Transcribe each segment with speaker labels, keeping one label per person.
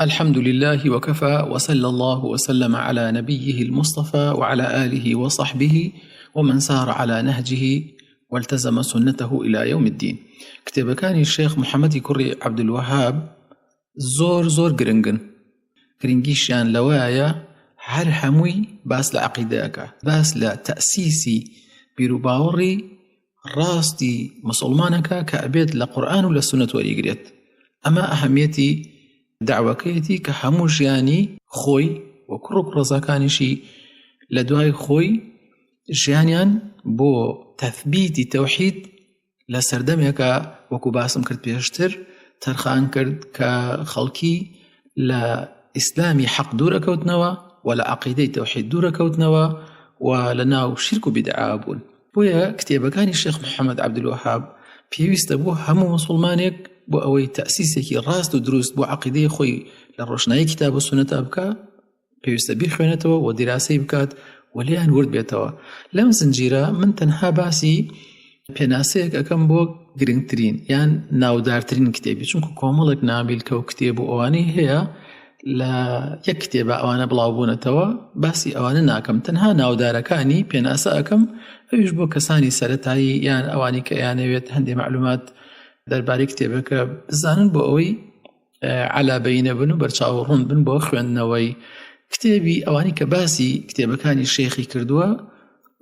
Speaker 1: الحمد لله وكفى، وصلى الله وسلم على نبيه المصطفى وعلى آله وصحبه ومن سار على نهجه والتزم سنته إلى يوم الدين. كتاب كان الشيخ محمد كري عبد الوهاب زور گرنگیشیان لەوایە هەر هەمووی باس لە عەقیدەیەکە، باس لە تەئسیسی بیرروباوەڕی ڕاستی مسلمانەکە کە ئەبێت لە قورئان و لە سونەت وەریگرێت. ئەمە ئەهەمیەتی دعوەکەیەتی کە هەموو ژیانی خۆی و کوڕ و کوڕەزاکانیشی لە دوای خۆی ژیانیان بۆ تەثبیتی تەوحید لە سەردەمێکە وەکو باسم کرد پێشتر تەرخان کرد کە خەڵکی لە ئیسلامی حەق دوورەکەوتنەوە و لە عەقیدەی تەوحید دوورەکەوتنەوە و لە ناو شیرک و بیدعا بوون. بۆیە کتێبەکانی شێخ محەممەد عەبدولوەهاب پێویستە بۆ هەموو مسلمانێک بۆ ئەوەی تەئسیسێکی ڕاست و دروست بۆ عەقیدەی خۆی لە ڕۆشنایی کتاب و سونەتە بکە، پێویستە بیخوێنێتەوە و دیراسی بکات و لێیان ورد بێتەوە. لەم زنجیرە من تەنها باسی پێناسەیەک ئەەکەم بۆ گرنگترین یان ناودارترین کتێبی، چونکە کۆمەڵێک نابیلکە و کتێب و ئەوانەی هەیە لە یەک کتێبە ئەوانە بڵاوبوونەتەوە، باسی ئەوانە ناکەم، تەنها ناودارەکانی پێناسە ئەەکەم، ئەویش بۆ کەسانی سەرەتایی یان ئەوانی کە یانەوێت هەندێک معلومات دەربارەی کتێبەکە بزانن بۆ ئەوەی عەلابەینە بن و بەرچاوڕوون بن بۆ خوێندنەوەی کتێبی ئەوانی کە باسی کتێبەکانی شێخی کردووە.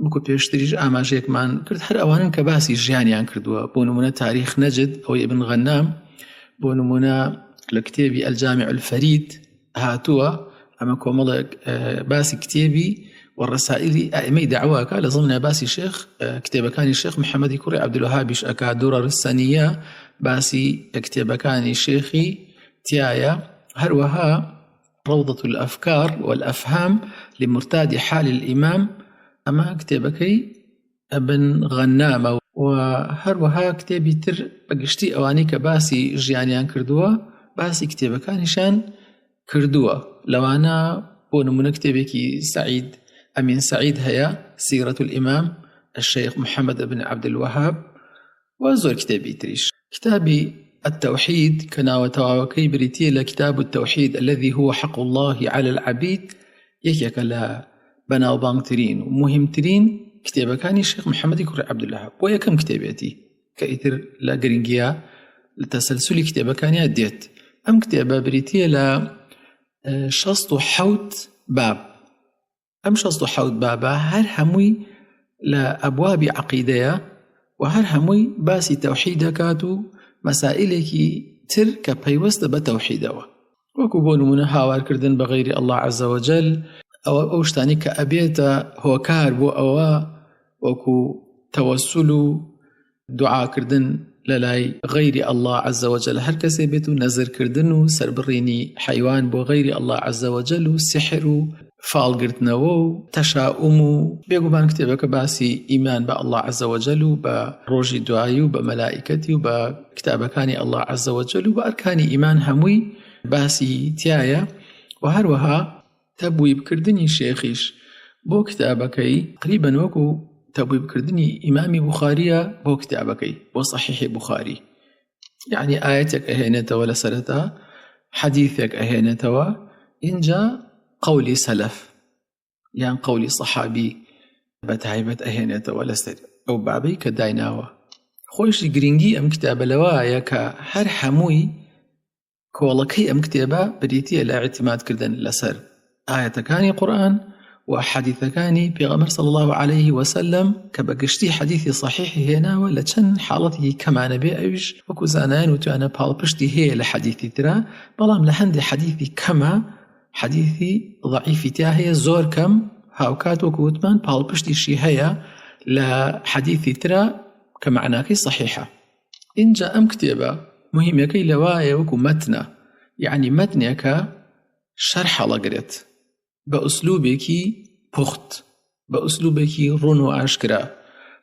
Speaker 1: بکو پێشتریش ئاماژەیەکمان کرد هەر ئەوانن کە باسی ژیانیان کردووە، بۆ نمونە تاریخ نەجد ئەوەی ئیبن غەنام، بۆ نمونە لە کتێبی الجامع الفەرید هاتووە، ئەمە کۆمەڵێک باسی کتێبی و ڕسائلی ئائمەی دەعواکە لە ضمن باسی شێخ کتێبەکانی شێخ محەممەدی کوڕی عەبدولوەهابیش ئەکا دوڕە ڕسەنیە باسی کتێبەکانی شێخی تایە، هەروەها ڕەوضەة الأفكار والأفهام لمرتاد حال الإمام، ئەمە کتێبەکەی ئەبن غەنامە، و هەروەها کتێبی تر بەگشتی ئەوانی کە باسی ژیانیان کردووە باسی کتێبەکانیشان کردووە. لەوانە بۆ نمونە کتێبێکی سعید ئەمین سعید هەیە، سیرة الإمام الشيخ محمد بن عبد الوهاب، و زۆر کتێبی تریش. کتابی التوحيد كناوتواوكي بريتية لكتاب التوحيد الذي هو حق الله على العبيد، يكيك لا بناو بانترين ومهمترين كتابة كان الشيخ محمد كري عبد الله. ويكم كتاباتي كإثر لا جرينجيا لتسلسل كتابة كان يديت أم كتابة بريتية لا شصت حوت باب، أم شصت حوت بابا هر هموي لا أبواب عقيدة وهر هموي باسي توحيد كاتو مسائلێکی تر کە پەیوەستە بە تەوحیدەوە، وەکو بۆ نمونە هاوارکردن بە غەیری الله عز وجل، ئەو شتانی کە ئەبێتە هۆکار بۆ ئەوە، وەکو تەوەسل و دوعاکردن لە لای غەیری الله عز وجل، هەر کەسێ بێت و نەزرکردن و سەربڕینی حەیوان بۆ غەیری الله عز وجل و سحر و فاڵگرتنەوە و تەشاؤم و بێگومان کتێبەکە باسی ئیمان بە الله عز وجل و بە ڕۆژی دوایی و بە مەلائیکەتی و بە کتابەکانی الله عز وجل و بە ئەرکانی ئیمان هەمووی باسی تایە، و هەروەها تەبویبکردنی شێخیش بۆ کتابەکەی قریبەن وەکو تەبویبکردنی ئیمامی بوخاریە بۆ کتابەکەی بۆ صحیحی بوخاری، یعنی ئاەتێک ئەهێنێتەوە لە سەرەتا، حەدیثێک ئەهێنێتەوە، اینجا قولي سلف يعني قولي صحابي بتعيبت أهينته ولا سر أو بابي كدايناوه خوش جرينجي أم كتاب لوايا كهر حموي كوالكي أم كتابة بديتي لا اعتماد كردن لسر آية كاني قرآن وحديث كاني بيغمر صلى الله عليه وسلم كبقشتي حديثي صحيح هنا ولا تشن حالتي كما نبي أيش وكوزانان وتوانا بالبشتي هي لحديثي ترى بلام لهندي حديثي كما حديثي ضعيفي تاهي زور كم هاوكات وكوتمان بالبشتي هيا لحديثي ترى كمعناكي صحيحة. إن جاء أم كتابة مهم يكي لوايا وكو متنة، يعني متنك شرح لقرت بأسلوبك بخت، بأسلوبك رونو أشكرا،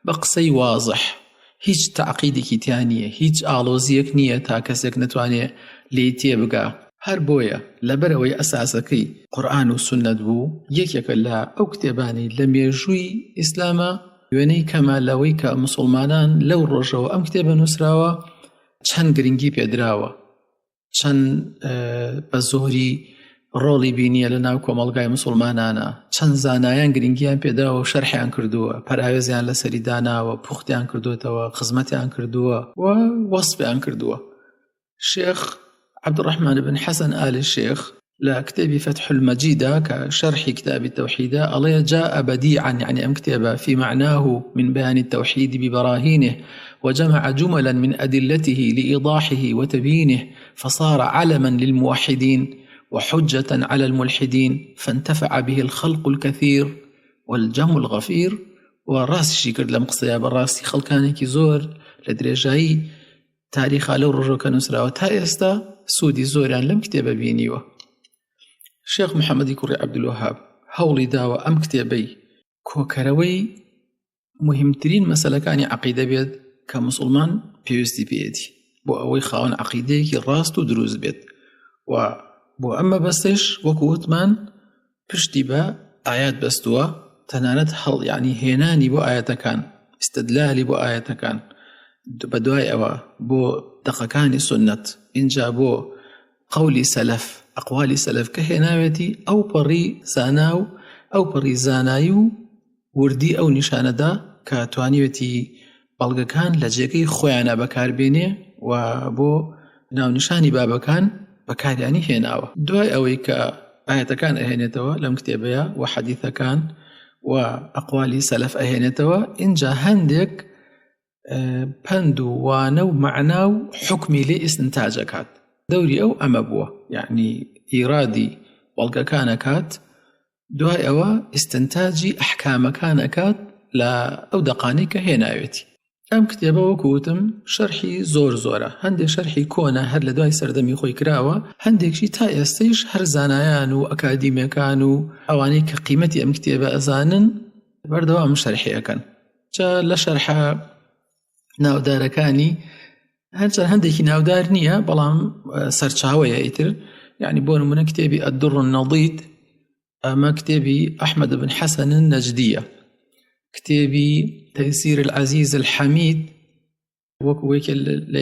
Speaker 1: بقصي واضح، هيج تعقيدك تانية، هيج آلوزيك نية تاكسك نتواني ليتي بقى. هر بۆیە لەبەرەوەی ئەساسەکەی قورئان و سونەت بوو، یەکێکە لە ئەو کتێبانی لە مێژووی ئیسلامە وێنەی کەمالەوەی کە مسلمانان لەو ڕۆژەوە ئەم کتێبە نووسراوە چەند گرنگی پێدراوە، چەند بە زۆری ڕۆڵی بینیە لە ناو کۆمەڵگای موسڵمانانە، چەند زانایان گرنگیان پێداوە و شەرحیان کردووە، پەراوێزیان لەسەری داناوە، پوختیان کردوێتەوە، خزمەتیان کردووە و وەسفیان کردووە. شێخ عەبدوڕەحمان بن حەسەن ئالی شێخ لا كتابي فتح المجيد كشرح كتاب التوحيد الله جاء بديعا يعني أم كتابه في معناه من بيان التوحيد ببراهينه، وجمع جملا من أدلته لإيضاحه وتبيينه، فصار علما للموحدين وحجة على الملحدين، فانتفع به الخلق الكثير والجم الغفير. وراس شكر لمقصيا بالراس خلقانك زور لدرجاي تاريخ لو رجوك نسرا وتايستا سودي زوران لم كتاب بينيوه. شيخ محمد كوري عبد الوهاب هولي داوە ئەم کتێبەی کۆکەرەوەی مهمترین مەسەلەکانی عەقیدە بێت کە موسڵمان پێویستی پێیەتی بۆ ئەوەی خاوەن عەقیدەیەکی ڕاست و دروست بێت، و بۆ ئەمە بەستش وەکو وتمان پشتی بە ئایات بەستووە، تەنانەت هەڵ یعنی هێنانی بۆ ئایەتەکان، استدلالی بۆ ئایەتەکان، بە دوای ئەوە بۆ دەقەکانی سنەت، اینجا بۆ قولی سەلەف، ئەقوالی سەلەف کە هێناوێتی ئەو پەڕی زاناو ئەو پەڕی زانایی و وردی ئەو نیشانەدا کە توانیوێتی بەڵگەکان لە جێگەی خۆیانە بەکاربێنێ و بۆ ناونیشانی بابەکان بەکاریانی هێناوە. دوای ئەوەی کە ئایەتەکان ئەهێنێتەوە لەم کتێبەیە و حەدیثەکان و ئەقوالی سەلەف ئەهێنێتەوە، اینجا هەندێک پند و وانە و مەعنا و حکمی لێ ئیستنتاجەکات. دەوری ئەو ئەمە بووە، یعنی ئیرادی بەڵگەکانەکات، دوای ئەوە ئیستنتاجی ئەحکامەکانەکات لە ئەو دەقانی کە هێناوێتی. ئەم کتێبە وەکوتم شەرحی زۆر زۆرە، هەندێک شەرحی کۆنە هەر لە دوای سەردەمی خۆی کراوە، هەندێکشی تا ئێستەیش هەر زانایان و ئەکادیمەکان و ئەوانەی کە قیمەتی ئەم کتێبە ئەزانن بەردەوام شەرحیەکەن. جا لە شەرحە ناودارەکانی هەرچەند هەندێکی ناودار نییە بەڵام سەرچاوەیە ئیتر، یعنی بۆ نمونە کتێبی الدر النضید، ئەمە کتێبی ئەحمەد بن حەسەن النەجدیە، کتێبی تەیسیر العەزیز الحەمید وەکو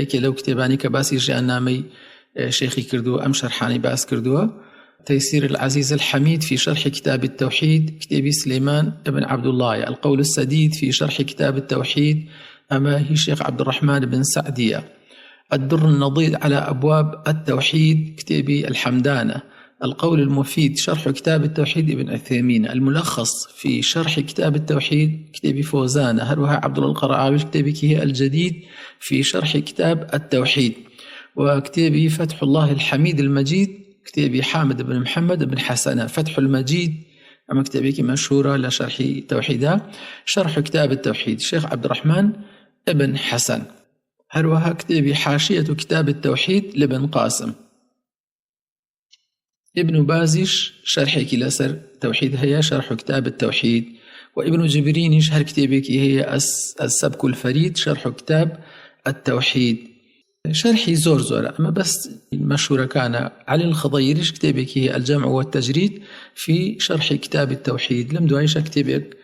Speaker 1: یەکێ لەو کتێبانی کە باسی ژیاننامەی شێخی کردووە ئەم شەرحانی باس کردووە، تيسير العزيز الحميد في شرح كتاب التوحيد، كتابي سليمان بن عبد الله. القول السديد في شرح كتاب التوحيد، أما هي الشيخ عبد الرحمن بن سعدية. الدر النضيد على أبواب التوحيد، كتابي الحمدانة. القول المفيد شرح كتاب التوحيد ابن عثيمين. الملخص في شرح كتاب التوحيد، كتابي فوزانة. هروها عبد الله القرعاوي كتابي كيه الجديد في شرح كتاب التوحيد. وكتابي فتح الله الحميد المجيد، كتابي حامد بن محمد بن حسنة. فتح المجيد أما كتابي مشهورة لشرح توحيدها. شرح كتاب التوحيد شيخ عبد الرحمن ابن حسن. هروها كتابي حاشية كتاب التوحيد لابن قاسم. ابن بازش شرحك لسر توحيد هي شرح كتاب التوحيد. وابن جبرين شهر كتابك هي السبك الفريد شرح كتاب التوحيد. شرحي زور زورة أما بس مشهورة كان علي الخضيرش كتابك هي الجمع والتجريد في شرح كتاب التوحيد. لم دعيش كتابك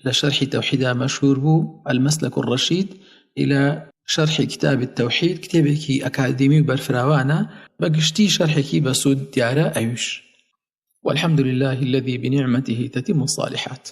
Speaker 1: لشرح توحيدها مشهور بو المسلك الرشيد إلى شرح كتاب التوحيد. كتابك أكاديمي برفراوانا بقشتي شرحك بسود ديارة أيوش. والحمد لله الذي بنعمته تتم الصالحات.